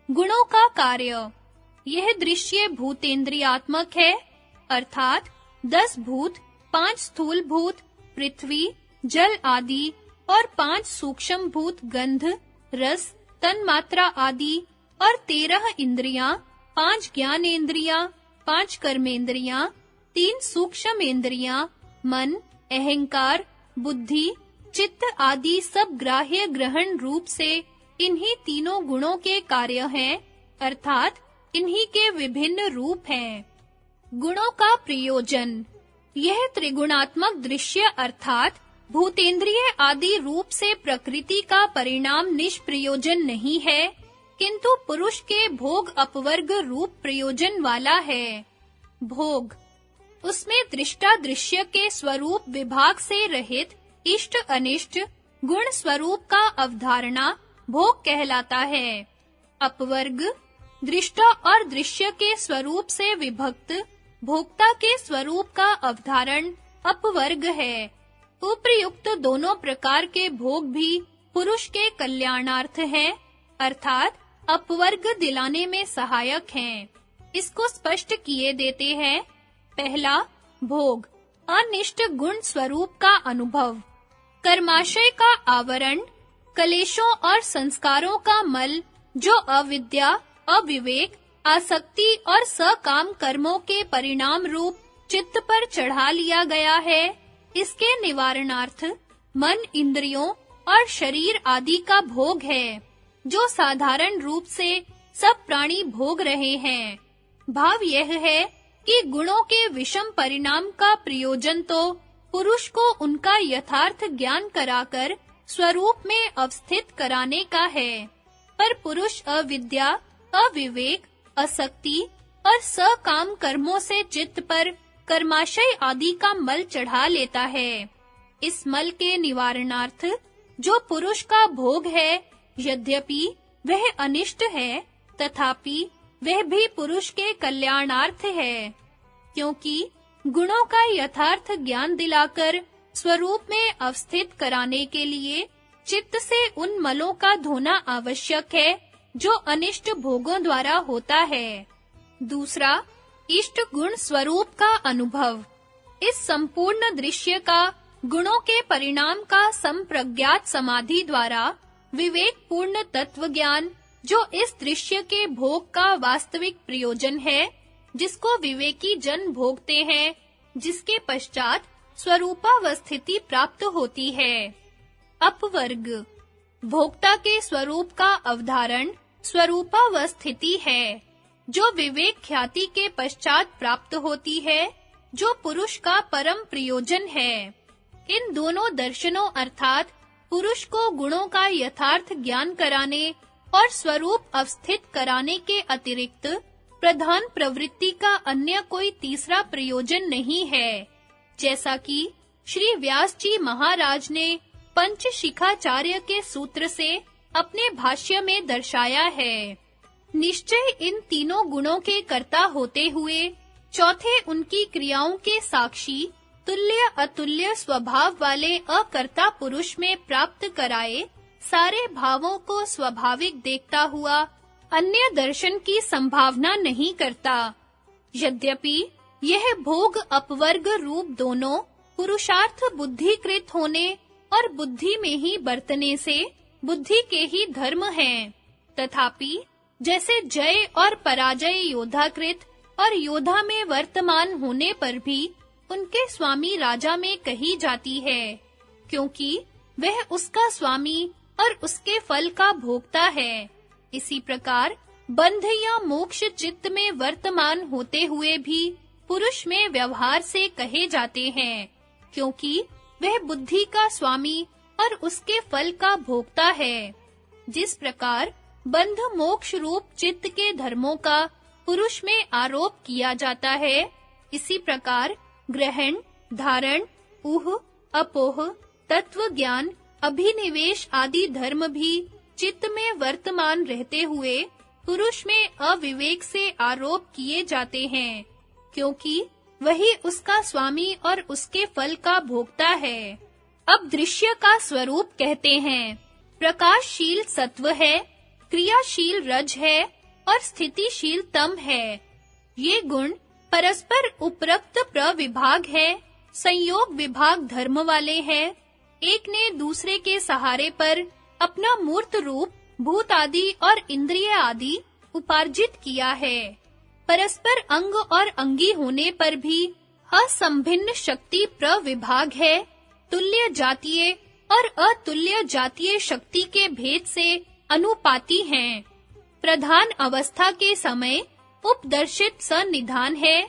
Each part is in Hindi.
गुणों का कार्य। यह दृश्य भूतेंद्रियात्मक है, अर्थात 10 भूत, 5 स्थूल भूत, पृथ्वी, जल आदि और 5 सूक्ष्म भूत गंध, रस, तन्मात्रा आदि और 13 इंद्रियां, 5 ज्ञानेंद्रियां, 5 कर्मेंद्रियां, 3 सूक्ष्म इंद्रियां, मन, अहंकार, बुद्धि, चित्त आदि सब ग्राह्य ग्रहण रूप से इन्हीं तीनों गुणों के कार्य हैं, अर्थात इन्हीं के विभिन्न रूप हैं। गुणों का प्रयोजन। यह त्रिगुणात्मक दृश्य अर्थात भूतेंद्रिय आदि रूप से प्रकृति का परिणाम निष्प्रयोजन नहीं है, किंतु पुरुष के भोग अपवर्ग रूप प्रयोजन वाला है। भोग, उसमें दृष्टा दृश्य के स्वरूप विभाग से रहित इष्ट अनिष्ट गुण स्वरूप का अवधारणा भोग कहलाता है। अपवर्ग, दृष्टा और दृश्य के स्वरूप से विभक्त भोक्ता के स्वरूप का अवधारण अपवर्ग है। उपर्युक्त दोनों प्रकार के भोग भी पुरुष के कल्याणार्थ हैं, अर्थात अपवर्ग दिलाने में सहायक हैं। इसको स्पष्ट किए देते हैं। पहला, भोग, अनिष्ट गुण स्वरूप का अनुभव। कर्माशय का आवरण, कलेशों और संस्कारों का मल जो अविद्या, अविवेक, आसक्ति और सकाम कर्मों के परिणाम रूप चित्त पर चढ़ा लिया गया है, इसके निवारणार्थ मन, इंद्रियों और शरीर आदि का भोग है, जो साधारण रूप से सब प्राणी भोग रहे हैं। भाव यह है कि गुणों के विषम परिणाम का प्रयोजन तो पुरुष को उनका यथार्थ ज्ञान कराकर स्वरूप में अवस्थित कराने का है, पर पुरुष अविद्या, अविवेक, आसक्ति और सकाम कर्मों से चित्त पर कर्माशय आदि का मल चढ़ा लेता है। इस मल के निवारणार्थ जो पुरुष का भोग है, यद्यपि वह अनिष्ट है, तथापि वह भी पुरुष के कल्याणार्थ है, क्योंकि गुणों का यथार्थ ज्ञान दिलाकर स्वरूप में अवस्थित कराने के लिए चित्त से उन मलों का धोना आवश्यक है जो अनिष्ट भोगों द्वारा होता है। दूसरा, इष्ट गुण स्वरूप का अनुभव। इस संपूर्ण दृश्य का गुणों के परिणाम का संप्रज्ञात समाधि द्वारा विवेक पूर्ण तत्व ज्ञान, जो इस दृश्य के भोग का वास्तविक प्रयोजन है, जिसको विवेकी जन भोगते हैं, जिसके पश्चात स्वरूपावस्थिति प्राप्त होती है। अपवर्ग, भोक्ता के स्वरूप का अवधारण स्वरूपावस्थिति है, जो विवेक ख्याति के पश्चात प्राप्त होती है, जो पुरुष का परम प्रयोजन है। इन दोनों दर्शनों अर्थात पुरुष को गुणों का यथार्थ ज्ञान कराने और स्वरूप अवस्थित कराने के अतिरिक्त प्रधान प्रवृत्ति का अन्य कोई तीसरा प्रयोजन नहीं है, जैसा कि श्री व्यास जी महाराज ने पंचशिखाचार्य के सूत्र से अपने भाष्य में दर्शाया है। निश्चय इन तीनों गुणों के कर्ता होते हुए चौथे उनकी क्रियाओं के साक्षी तुल्य अतुल्य स्वभाव वाले अकर्ता पुरुष में प्राप्त कराए सारे भावों को स्वाभाविक देखता हुआ अन्य दर्शन की संभावना नहीं करता। यद्यपि यह भोग अपवर्ग रूप दोनों पुरुषार्थ बुद्धिकृत होने और बुद्धि में ही बरतने से बुद्धि के ही धर्म हैं, तथापि जैसे जय और पराजय योद्धाकृत और योद्धा में वर्तमान होने पर भी उनके स्वामी राजा में कही जाती है, क्योंकि वह उसका स्वामी और उसके फल का भोक्ता है। इसी प्रकार बंध या मोक्ष चित्त में वर्तमान होते हुए भी पुरुष में व्यवहार से कहे जाते हैं, क्योंकि वह बुद्धि का स्वामी और उसके फल का भोक्ता है। जिस प्रकार बंध मोक्ष रूप चित्त के धर्मों का पुरुष में आरोप किया जाता है, इसी प्रकार ग्रहण, धारण, ऊह, अपोह, तत्व ज्ञान, अभिनिवेश आदि धर्म भी चित्त में वर्तमान रहते हुए पुरुष में अविवेक से आरोप किए जाते हैं, क्योंकि वही उसका स्वामी और उसके फल का भोक्ता है। अब दृश्य का स्वरूप कहते हैं। प्रकाशशील सत्व है, क्रियाशील रज है और स्थितिशील तम है। ये गुण परस्पर उपरक्त प्रविभाग है, संयोग विभाग धर्म वाले हैं। एक ने दूसरे के सहारे पर अपना मूर्त रूप भूत आदि और इंद्रिय आदि उपार्जित किया है। परस्पर अंग और अंगी होने पर भी असंभिन्न शक्ति प्रविभाग है। तुल्य जातीय और अतुल्य जातीय शक्ति के भेद से अनुपाती हैं। प्रधान अवस्था के समय उपदर्शित सन्निधान है।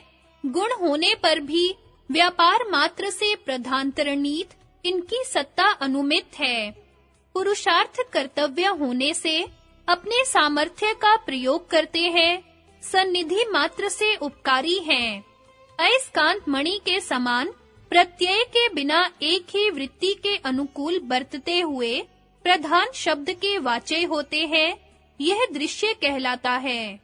गुण होने पर भी व्यापार मात्र से प्रधानतरणीत इनकी सत्ता अनुमित है। पुरुषार्थ कर्तव्य होने से अपने सामर्थ्य का प्रयोग करते हैं। सन्निधि मात्र से उपकारी हैं। अयस्कांत मणि के समान प्रत्यय के बिना एक ही वृत्ति के अनुकूल बरतते हुए प्रधान शब्द के वाच्य होते हैं। यह दृश्य कहलाता है।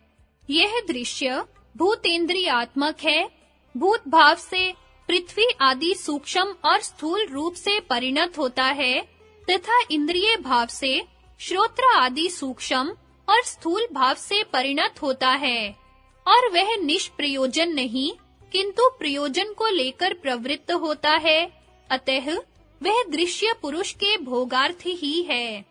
यह दृश्य भूतेंद्रियात्मक है। भूत भाव से पृथ्वी आदि सूक्ष्म और स्थूल रूप से परिणत होता है तथा इंद्रिय भाव से श्रोत्र आदि सूक्ष्म और स्थूल भाव से परिणत होता है। और वह निष्प्रयोजन नहीं किंतु प्रयोजन को लेकर प्रवृत्त होता है। अतः वह दृश्य पुरुष के भोगार्थ ही है।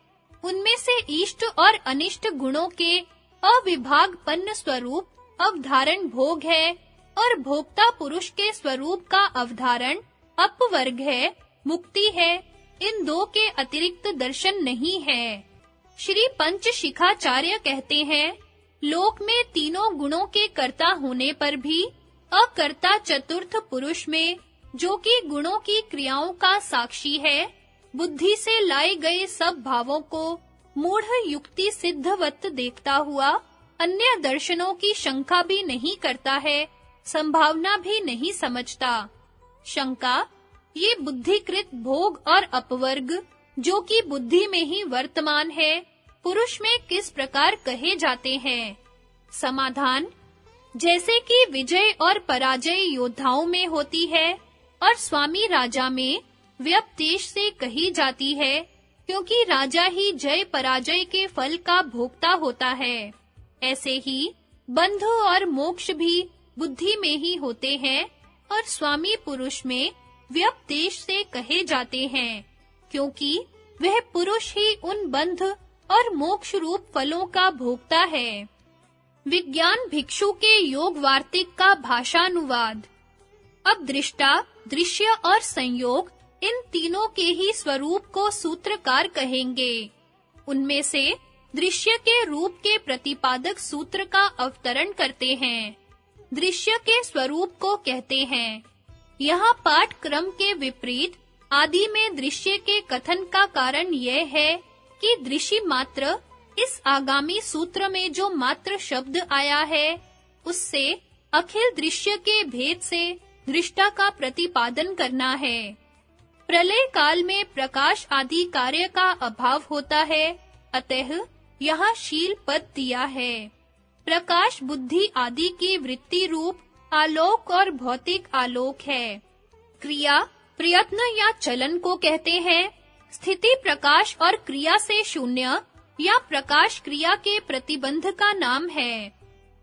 उनमें से इष्ट और अनिष्ट गुणों के अविभागपन्न स्वरूप अवधारण भोग है और भोक्ता पुरुष के स्वरूप का अवधारण अपवर्ग है, मुक्ति है। इन दो के अतिरिक्त दर्शन नहीं है। श्री पंचशिखाचार्य कहते हैं, लोक में तीनों गुणों के कर्ता होने पर भी अकर्ता चतुर्थ पुरुष में, जो कि गुणों की क्रियाओं का साक्षी है, बुद्धि से लाए गए सब भावों को मूढ़ युक्ति सिद्धवत देखता हुआ अन्य दर्शनों की शंका भी नहीं करता है, संभावना भी नहीं समझता। शंका ये बुद्धिकृत भोग और अपवर्ग, जो कि बुद्धि में ही वर्तमान है, पुरुष में किस प्रकार कहे जाते हैं? समाधान, जैसे कि विजय और पराजय योद्धाओं में होती है और स्वामी राजा में व्यपदेश से कही जाती है, क्योंकि राजा ही जय पराजय के फल का भोक्ता होता है। ऐसे ही बंध और मोक्ष भी बुद्धि में ही होते हैं और स्वामी पुरुष में व्यपदेश से कहे जाते हैं, क्योंकि वह पुरुष ही उन बंध और मोक्ष रूप फलों का भोक्ता है। विज्ञान भिक्षु के योग वार्तिक का भाषानुवाद। अब दृष्टा, दृश्य और संयोग इन तीनों के ही स्वरूप को सूत्रकार कहेंगे। उनमें से दृश्य के रूप के प्रतिपादक सूत्र का अवतरण करते हैं। दृश्य के स्वरूप को कहते हैं। यहाँ पाठक्रम के विपरीत आदि में दृश्य के कथन का कारण यह है कि दृश्य मात्र इस आगामी सूत्र में जो मात्र शब्द आया है, उससे अखिल दृश्य के भेद से दृष्टा का प्रतिपादन करना है। प्रलय काल में प्रकाश आदि कार्य का अभाव होता है, अतः यहाँ शील पद दिया है। प्रकाश बुद्धि आदि की वृत्ति रूप आलोक और भौतिक आलोक है। क्रिया, प्रयत्न या चलन को कहते हैं। स्थिति प्रकाश और क्रिया से शून्य या प्रकाश क्रिया के प्रतिबंध का नाम है।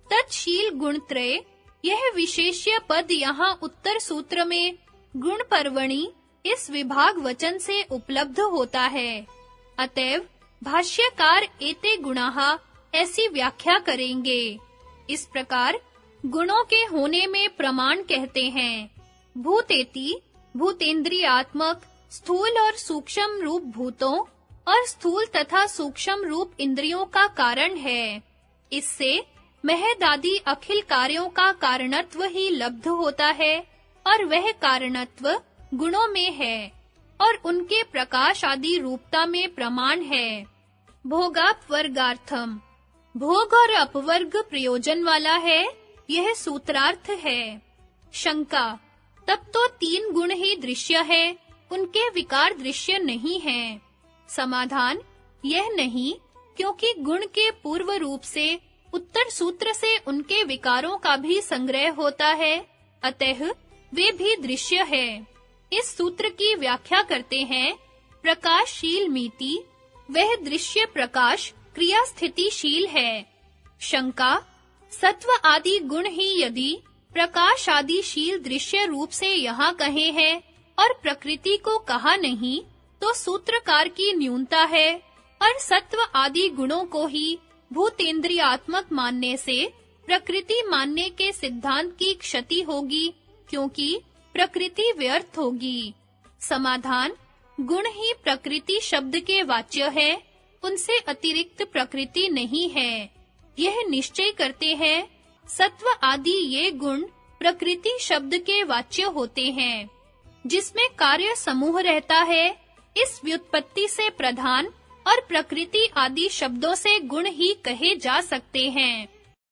तत्शील गुणत्रय, यह विशेष्य पद यहाँ उत्तर सूत्र में गुण पर्वणि इस विभाग वचन से उपलब्ध होता है। अतएव भाष्यकार एते गुणाः ऐसी व्याख्या करेंगे। इस प्रकार गुणों के होने में प्रमाण कहते हैं। भूतेति भूतेंद्रियात्मक स्थूल और सूक्ष्म रूप भूतों और स्थूल तथा सूक्ष्म रूप इंद्रियों का कारण है। इससे महदादि अखिल कार्यों का कारणत्व ही लब्ध होता है और वह कारणत्व गुणों में है और उनके प्रकाश आदि रूपता में प्रमाण है। भोगापवर्गार्थम, भोग और अपवर्ग प्रयोजन वाला है, यह सूत्रार्थ है। शंका, तब तो तीन गुण ही दृश्य है, उनके विकार दृश्य नहीं हैं। समाधान, यह नहीं, क्योंकि गुण के पूर्व रूप से उत्तर सूत्र से उनके विकारों का भी संग्रह होता है, अतः वे भी दृश्य है। इस सूत्र की व्याख्या करते हैं। प्रकाशशील मिति, वह दृश्य प्रकाश क्रिया स्थितिशील है। शंका, सत्व आदि गुण ही यदि प्रकाश आदि शील दृश्य रूप से यहाँ कहे हैं और प्रकृति को कहा नहीं, तो सूत्रकार की न्यूनता है और सत्व आदि गुणों को ही भूतेंद्रियात्मक मानने से प्रकृति मानने के सिद्धांत की क्षति होगी, क्योंकि प्रकृति व्यर्थ होगी। समाधान, गुण ही प्रकृति शब्द के वाच्य है, उनसे अतिरिक्त प्रकृति नहीं है। यह निश्चय करते हैं, सत्व आदि ये गुण प्रकृति शब्द के वाच्य होते हैं। जिसमें कार्य समूह रहता है, इस व्युत्पत्ति से प्रधान और प्रकृति आदि शब्दों से गुण ही कहे जा सकते हैं।